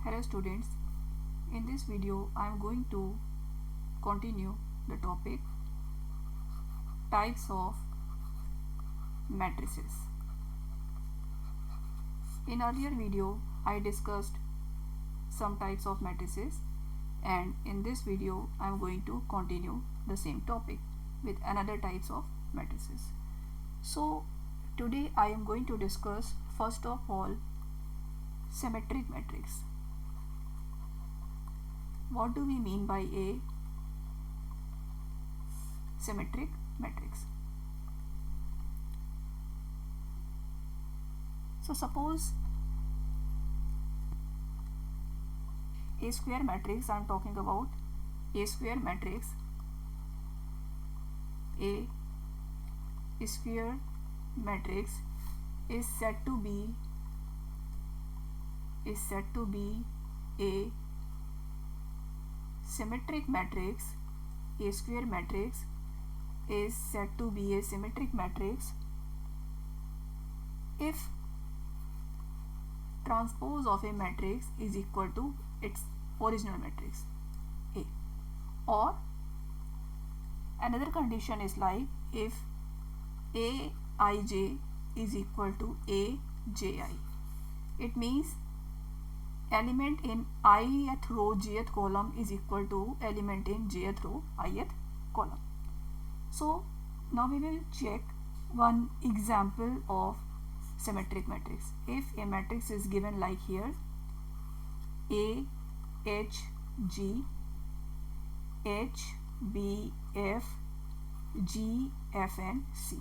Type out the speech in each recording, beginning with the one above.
Hello students, in this video I am going to continue the topic types of matrices. In earlier video I discussed some types of matrices, and in this video I am going to continue the same topic with another types of matrices. So today I am going to discuss first of all symmetric matrix. What do we mean by a symmetric matrix? So suppose a square matrix, I am talking about a square matrix. A square matrix is said to be a symmetric matrix. A square matrix is said to be a symmetric matrix if transpose of a matrix is equal to its original matrix A, or another condition is like if Aij is equal to Aji. It means element in ith row jth column is equal to element in jth row ith column. So now we will check one example of symmetric matrix. If a matrix is given like here A H G H B F G F and C,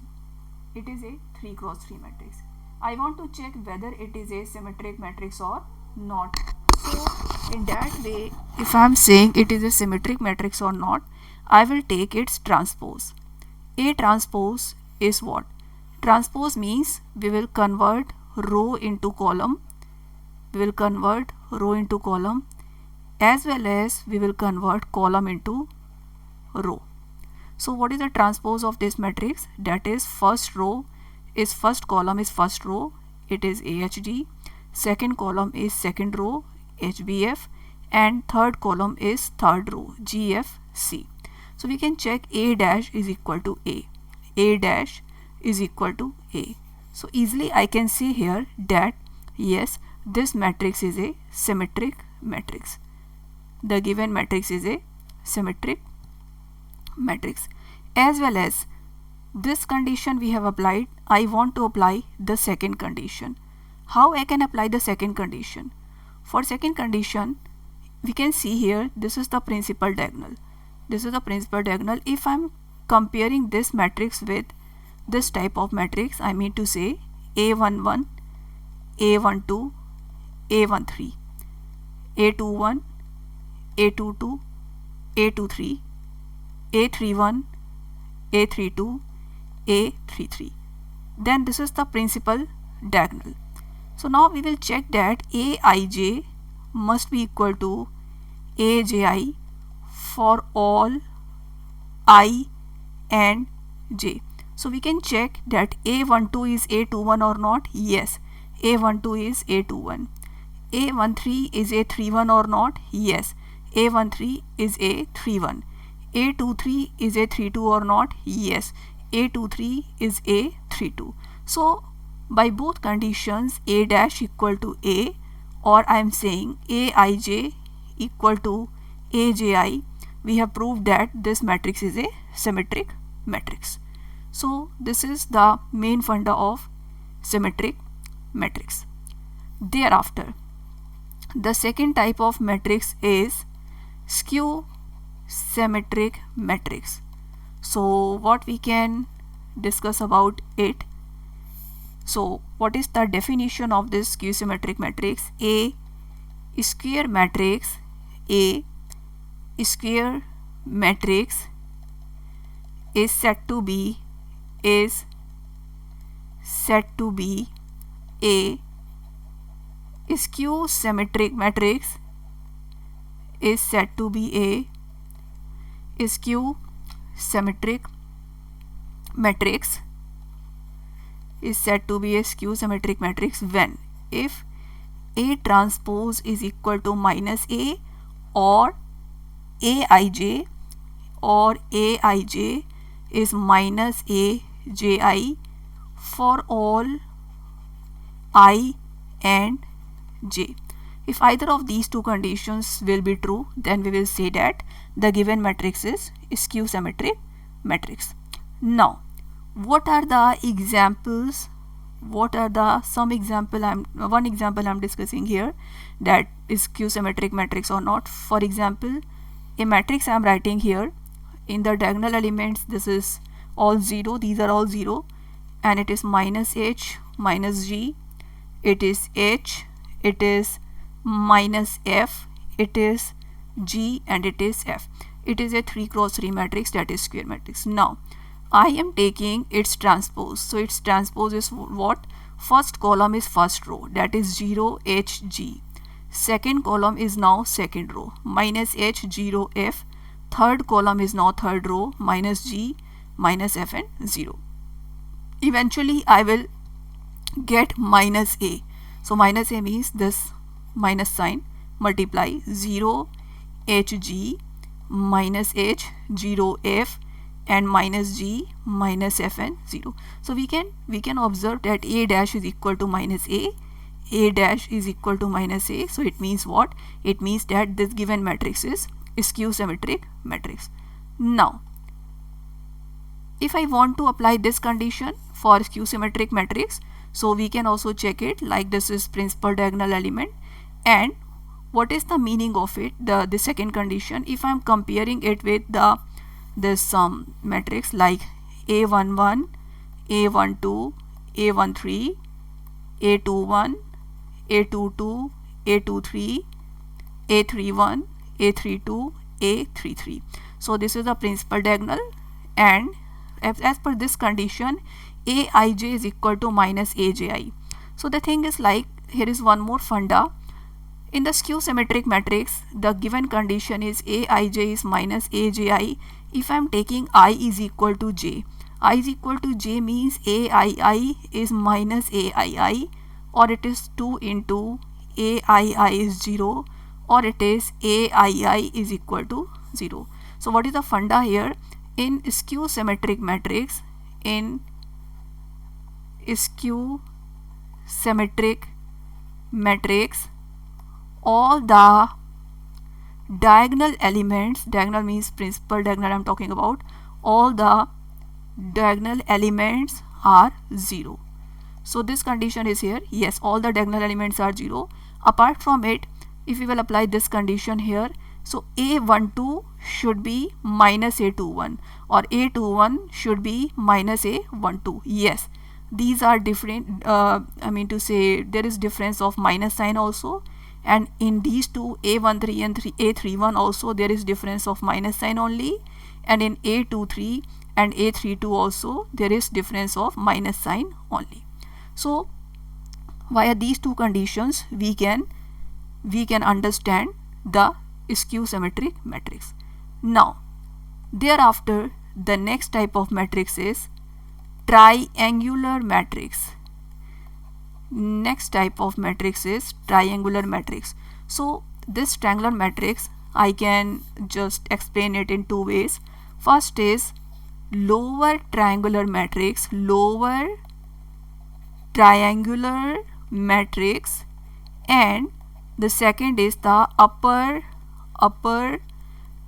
it is a 3x3 matrix. I want to check whether it is a symmetric matrix or not. So in that way, if I am saying it is a symmetric matrix or not, I will take its transpose. A transpose is what? Transpose means we will convert row into column. We will convert row into column, as well as we will convert column into row. So what is the transpose of this matrix? That is first row is first column is first row, it is AHD. Second column is second row HBF, and third column is third row GFC. So we can check A dash is equal to A dash is equal to A. So easily I can see here that yes, this matrix is a symmetric matrix. The given matrix is a symmetric matrix. As well as this condition we have applied, I want to apply the second condition. How I can apply the second condition? For second condition, we can see here this is the principal diagonal. This is the principal diagonal. If I am comparing this matrix with this type of matrix, I mean to say A11, A12, A13, A21, A22, A23, A31, A32, A33. Then this is the principal diagonal. So now we will check that Aij must be equal to Abi for all I and j. So we can check that A12 is A21 or not. Yes, A12 is A21. A13 is A31 or not. Yes, A13 is A31. A23 is A32 or not. Yes, A23 is A32. So by both conditions, A dash equal to A, or I am saying Aij equal to Abi, we have proved that this matrix is a symmetric matrix. So this is the main funda of symmetric matrix. Thereafter, the second type of matrix is skew symmetric matrix. So what we can discuss about it? So what is the definition of this skew symmetric matrix? A square matrix, A square matrix is said to be a skew symmetric matrix is said to be a skew symmetric matrix is said to be a skew symmetric matrix when if A transpose is equal to minus A, or Aij, or Aij is minus Aj for all I and j. If either of these two conditions will be true, then we will say that the given matrix is skew symmetric matrix. Now, what are the examples? What are the one example I'm discussing here that is skew symmetric matrix or not. For example, a matrix I'm writing here, in the diagonal elements this is all 0, these are all 0, and it is minus h minus g, it is h, it is minus f, it is g, and it is f. It is a 3 cross 3 matrix, that is square matrix. Now I am taking its transpose. So its transpose is what? First column is first row, that is 0 h g. Second column is now second row, minus h 0 f. Third column is now third row, minus g minus f and 0. Eventually I will get minus a. So minus a means this minus sign multiply 0 hg minus h 0 f and minus g minus f and 0. So we can observe that a dash is equal to minus a dash is equal to minus a. So it means what? It means that this given matrix is skew symmetric matrix. Now if I want to apply this condition for skew symmetric matrix, so we can also check it like this is principal diagonal element. And what is the meaning of it? The second condition, if I am comparing it with this matrix like A11, A12, A13, A21, A22, A23, A31, A32, A33. So this is the principal diagonal, and as per this condition Aij is equal to minus Aj. So the thing is like, here is one more funda. In the skew symmetric matrix, the given condition is Aij is minus Aj. If I am taking I is equal to j, I is equal to j means Aii is minus Aii, or it is 2 into Aii is 0, or it is Aii is equal to 0. So what is the funda here? In skew symmetric matrix, all the diagonal elements, diagonal means principal diagonal I'm talking about, all the diagonal elements are 0. So this condition is here, yes, all the diagonal elements are 0. Apart from it, if we will apply this condition here, so A12 should be minus A21, or A21 should be minus A12. Yes, these are different, I mean to say there is difference of minus sign also, and in these two A13 and A31 also there is difference of minus sign only, and in A23 and A32 also there is difference of minus sign only. So via these two conditions we can understand the skew symmetric matrix. Now thereafter the next type of matrix is triangular matrix. Next type of matrix is triangular matrix. So this triangular matrix, I can just explain it in two ways. First is lower triangular matrix, lower triangular matrix, and the second is the upper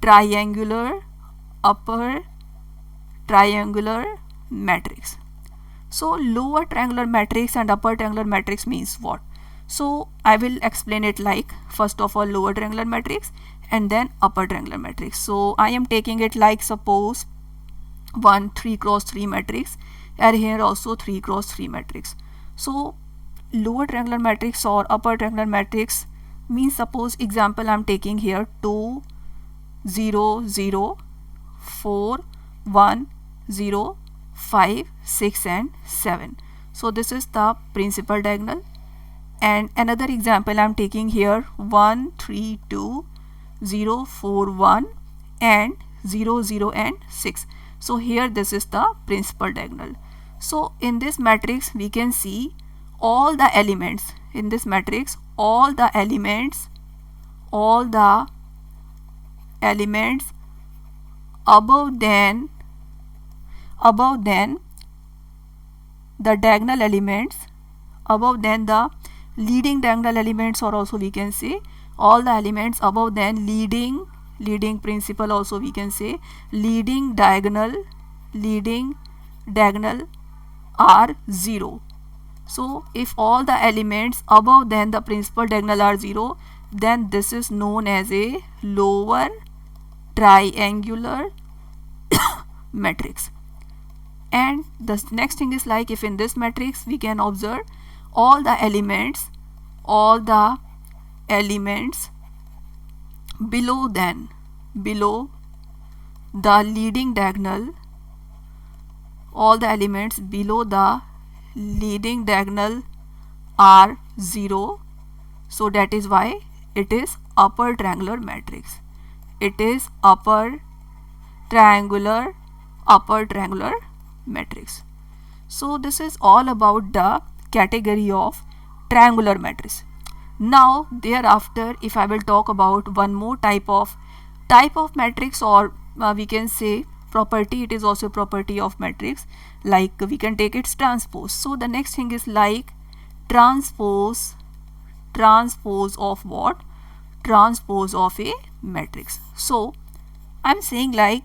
triangular matrix. So lower triangular matrix and upper triangular matrix means what? So I will explain it like, first of all lower triangular matrix and then upper triangular matrix. So I am taking it like, suppose 1 3 cross 3 matrix, and here also 3 cross 3 matrix. So lower triangular matrix or upper triangular matrix means, suppose example I am taking here 2 0 0 4 1 0 5 6 and 7. So this is the principal diagonal. And another example I am taking here 1 3 2 0 4 1 and 0 0 and 6. So here this is the principal diagonal. So in this matrix we can see all the elements in this matrix, all the elements above than the diagonal elements, above than the leading diagonal elements, or also we can say all the elements above than leading principal, also we can say leading diagonal are 0. So if all the elements above than the principal diagonal are 0, then this is known as a lower triangular matrix. And the next thing is like, if in this matrix we can observe all the elements below the leading diagonal, all the elements below the leading diagonal are 0. So that is why it is upper triangular matrix. It is upper triangular matrix. So this is all about the category of triangular matrix. Now thereafter, if I will talk about one more type of matrix, or we can say property, it is also property of matrix, like we can take its transpose. So the next thing is like transpose of what? Transpose of a matrix. So I'm saying like,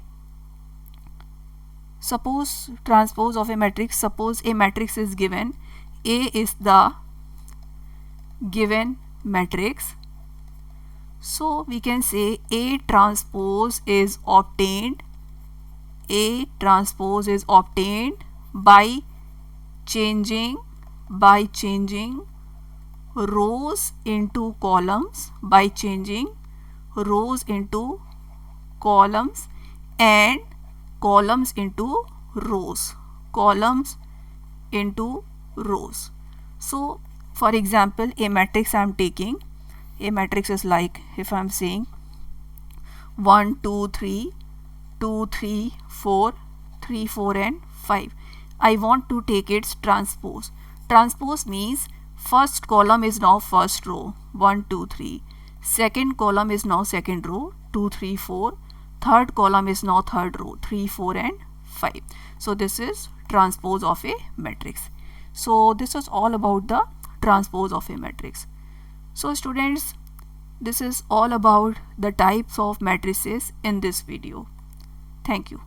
suppose transpose of a matrix, suppose a matrix is given, A is the given matrix. So we can say A transpose is obtained by changing rows into columns, and columns into rows. So for example, a matrix I am taking, a matrix is like, if I am saying 1 2 3 2 3 4 3 4 and 5, I want to take its transpose. Transpose means first column is now first row 1 2 3, second column is now second row 2 3 4, third column is now third row 3 4 and 5. So this is transpose of a matrix. So this is all about the transpose of a matrix. So students, this is all about the types of matrices in this video. Thank you.